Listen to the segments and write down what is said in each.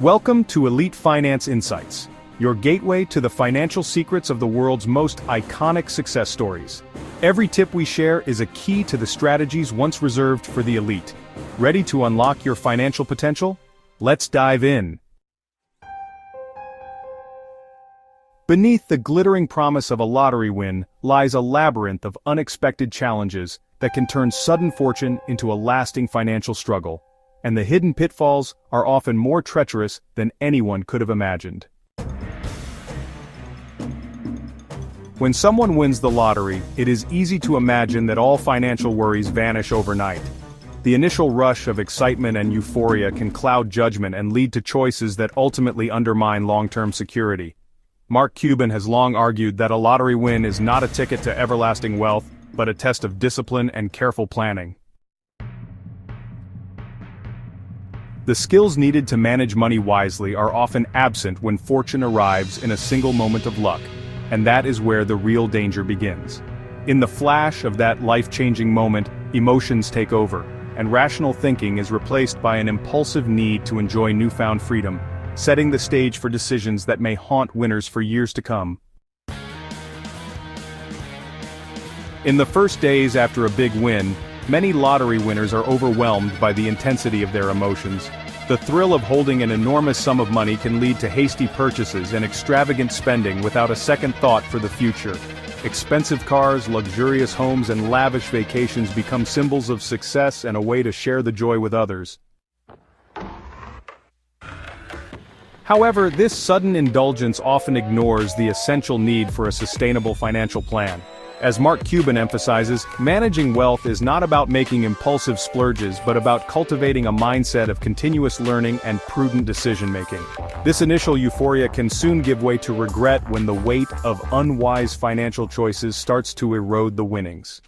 Welcome to Elite Finance Insights, your gateway to the financial secrets of the world's most iconic success stories. Every tip we share is a key to the strategies once reserved for the elite. Ready to unlock your financial potential? Let's dive in. Beneath the glittering promise of a lottery win lies a labyrinth of unexpected challenges that can turn sudden fortune into a lasting financial struggle. And the hidden pitfalls are often more treacherous than anyone could have imagined. When someone wins the lottery, it is easy to imagine that all financial worries vanish overnight. The initial rush of excitement and euphoria can cloud judgment and lead to choices that ultimately undermine long-term security. Mark Cuban has long argued that a lottery win is not a ticket to everlasting wealth, but a test of discipline and careful planning. The skills needed to manage money wisely are often absent when fortune arrives in a single moment of luck, and that is where the real danger begins. In the flash of that life-changing moment, emotions take over, and rational thinking is replaced by an impulsive need to enjoy newfound freedom, setting the stage for decisions that may haunt winners for years to come. In the first days after a big win, many lottery winners are overwhelmed by the intensity of their emotions. The thrill of holding an enormous sum of money can lead to hasty purchases and extravagant spending without a second thought for the future. Expensive cars, luxurious homes, and lavish vacations become symbols of success and a way to share the joy with others. However, this sudden indulgence often ignores the essential need for a sustainable financial plan. As Mark Cuban emphasizes, managing wealth is not about making impulsive splurges but about cultivating a mindset of continuous learning and prudent decision-making. This initial euphoria can soon give way to regret when the weight of unwise financial choices starts to erode the winnings.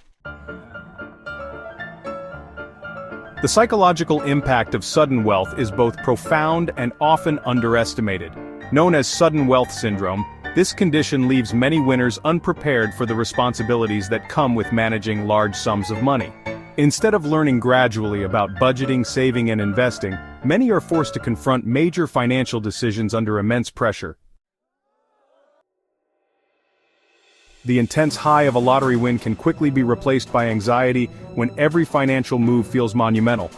The psychological impact of sudden wealth is both profound and often underestimated. Known as sudden wealth syndrome, this condition leaves many winners unprepared for the responsibilities that come with managing large sums of money. Instead of learning gradually about budgeting, saving, and investing, many are forced to confront major financial decisions under immense pressure. The intense high of a lottery win can quickly be replaced by anxiety when every financial move feels monumental.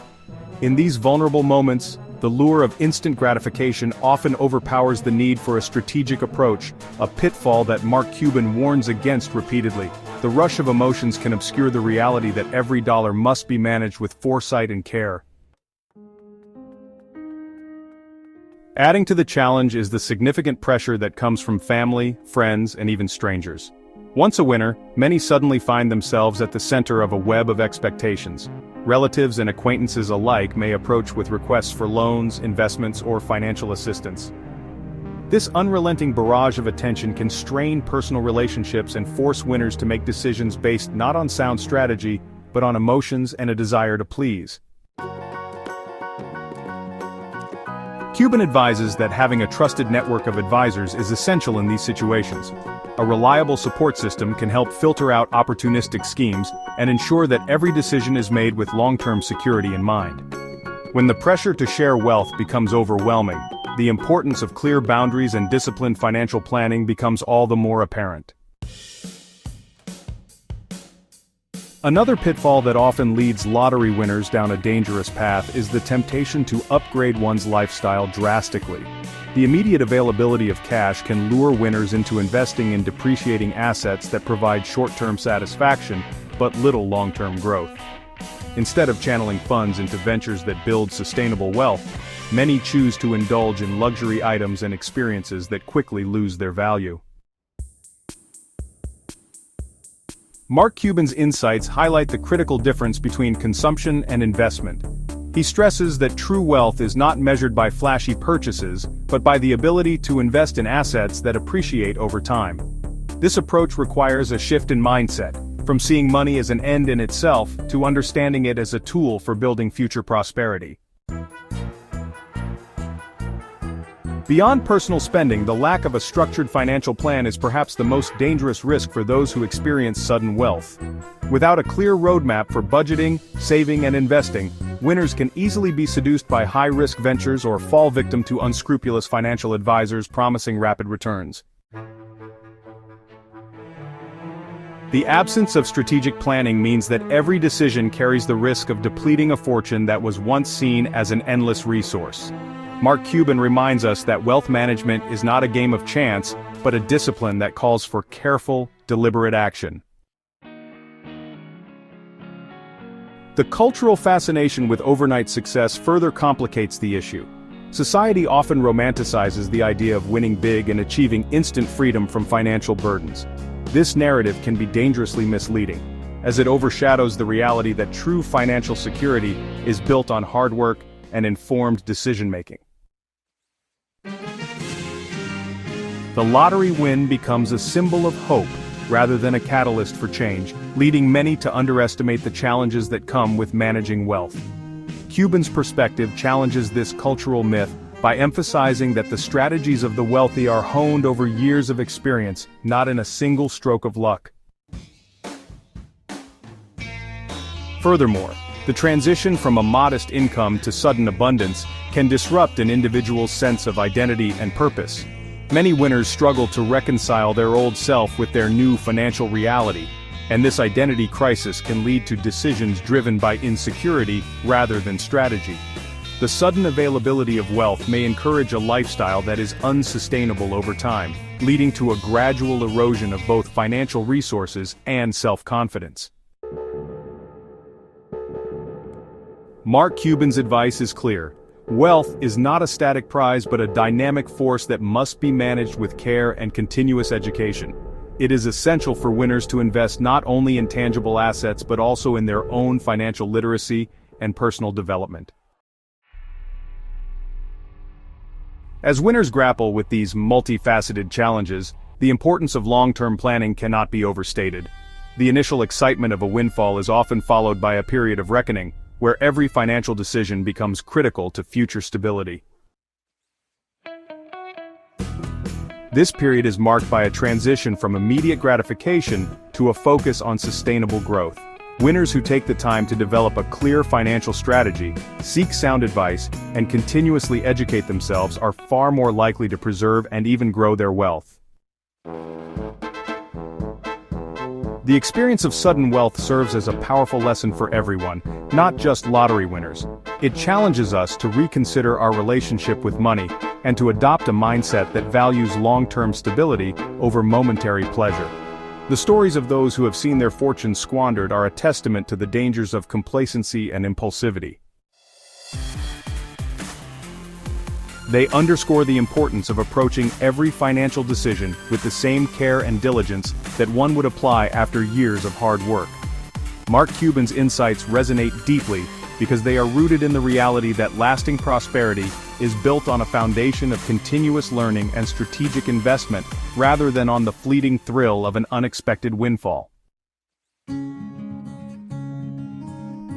In these vulnerable moments, the lure of instant gratification often overpowers the need for a strategic approach, a pitfall that Mark Cuban warns against repeatedly. The rush of emotions can obscure the reality that every dollar must be managed with foresight and care. Adding to the challenge is the significant pressure that comes from family, friends, and even strangers. Once a winner, many suddenly find themselves at the center of a web of expectations. Relatives and acquaintances alike may approach with requests for loans, investments, or financial assistance. This unrelenting barrage of attention can strain personal relationships and force winners to make decisions based not on sound strategy, but on emotions and a desire to please. Cuban advises that having a trusted network of advisors is essential in these situations. A reliable support system can help filter out opportunistic schemes and ensure that every decision is made with long-term security in mind. When the pressure to share wealth becomes overwhelming, the importance of clear boundaries and disciplined financial planning becomes all the more apparent. Another pitfall that often leads lottery winners down a dangerous path is the temptation to upgrade one's lifestyle drastically. The immediate availability of cash can lure winners into investing in depreciating assets that provide short-term satisfaction, but little long-term growth. Instead of channeling funds into ventures that build sustainable wealth, many choose to indulge in luxury items and experiences that quickly lose their value. Mark Cuban's insights highlight the critical difference between consumption and investment. He stresses that true wealth is not measured by flashy purchases, but by the ability to invest in assets that appreciate over time. This approach requires a shift in mindset, from seeing money as an end in itself to understanding it as a tool for building future prosperity. Beyond personal spending, the lack of a structured financial plan is perhaps the most dangerous risk for those who experience sudden wealth. Without a clear roadmap for budgeting, saving, and investing, winners can easily be seduced by high-risk ventures or fall victim to unscrupulous financial advisors promising rapid returns. The absence of strategic planning means that every decision carries the risk of depleting a fortune that was once seen as an endless resource. Mark Cuban reminds us that wealth management is not a game of chance, but a discipline that calls for careful, deliberate action. The cultural fascination with overnight success further complicates the issue. Society often romanticizes the idea of winning big and achieving instant freedom from financial burdens. This narrative can be dangerously misleading, as it overshadows the reality that true financial security is built on hard work and informed decision-making. The lottery win becomes a symbol of hope rather than a catalyst for change, leading many to underestimate the challenges that come with managing wealth. Cuban's perspective challenges this cultural myth by emphasizing that the strategies of the wealthy are honed over years of experience, not in a single stroke of luck. Furthermore, the transition from a modest income to sudden abundance can disrupt an individual's sense of identity and purpose. Many winners struggle to reconcile their old self with their new financial reality, and this identity crisis can lead to decisions driven by insecurity rather than strategy. The sudden availability of wealth may encourage a lifestyle that is unsustainable over time, leading to a gradual erosion of both financial resources and self-confidence. Mark Cuban's advice is clear. Wealth is not a static prize but a dynamic force that must be managed with care and continuous education. It is essential for winners to invest not only in tangible assets but also in their own financial literacy and personal development. As winners grapple with these multifaceted challenges, the importance of long-term planning cannot be overstated. The initial excitement of a windfall is often followed by a period of reckoning, where every financial decision becomes critical to future stability. This period is marked by a transition from immediate gratification to a focus on sustainable growth. Winners who take the time to develop a clear financial strategy, seek sound advice, and continuously educate themselves are far more likely to preserve and even grow their wealth. The experience of sudden wealth serves as a powerful lesson for everyone, not just lottery winners. It challenges us to reconsider our relationship with money and to adopt a mindset that values long-term stability over momentary pleasure. The stories of those who have seen their fortunes squandered are a testament to the dangers of complacency and impulsivity. They underscore the importance of approaching every financial decision with the same care and diligence that one would apply after years of hard work. Mark Cuban's insights resonate deeply because they are rooted in the reality that lasting prosperity is built on a foundation of continuous learning and strategic investment rather than on the fleeting thrill of an unexpected windfall.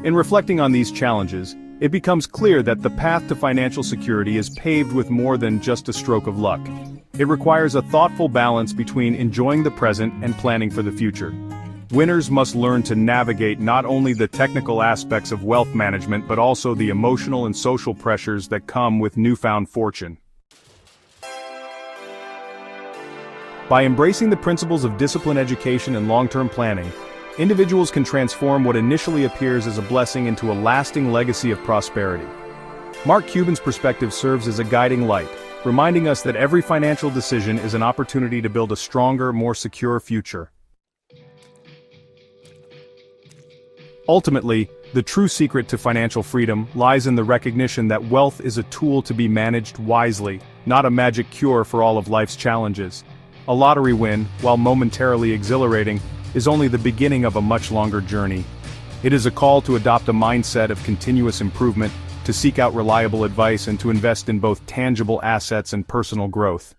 In reflecting on these challenges, it becomes clear that the path to financial security is paved with more than just a stroke of luck. It requires a thoughtful balance between enjoying the present and planning for the future. Winners must learn to navigate not only the technical aspects of wealth management but also the emotional and social pressures that come with newfound fortune. By embracing the principles of disciplined education and long-term planning, individuals can transform what initially appears as a blessing into a lasting legacy of prosperity. Mark Cuban's perspective serves as a guiding light, reminding us that every financial decision is an opportunity to build a stronger, more secure future. Ultimately, the true secret to financial freedom lies in the recognition that wealth is a tool to be managed wisely, not a magic cure for all of life's challenges. A lottery win, while momentarily exhilarating, is only the beginning of a much longer journey. It is a call to adopt a mindset of continuous improvement, to seek out reliable advice and to invest in both tangible assets and personal growth.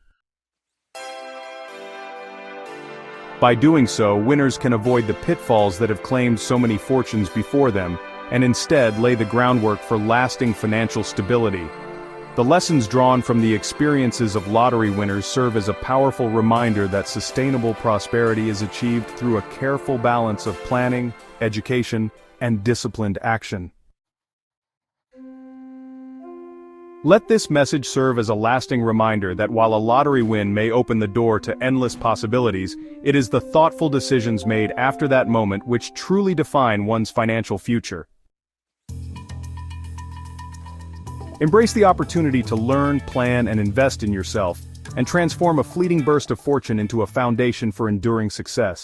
By doing so, winners can avoid the pitfalls that have claimed so many fortunes before them, and instead lay the groundwork for lasting financial stability. The lessons drawn from the experiences of lottery winners serve as a powerful reminder that sustainable prosperity is achieved through a careful balance of planning, education, and disciplined action. Let this message serve as a lasting reminder that while a lottery win may open the door to endless possibilities, it is the thoughtful decisions made after that moment which truly define one's financial future. Embrace the opportunity to learn, plan, and invest in yourself, and transform a fleeting burst of fortune into a foundation for enduring success.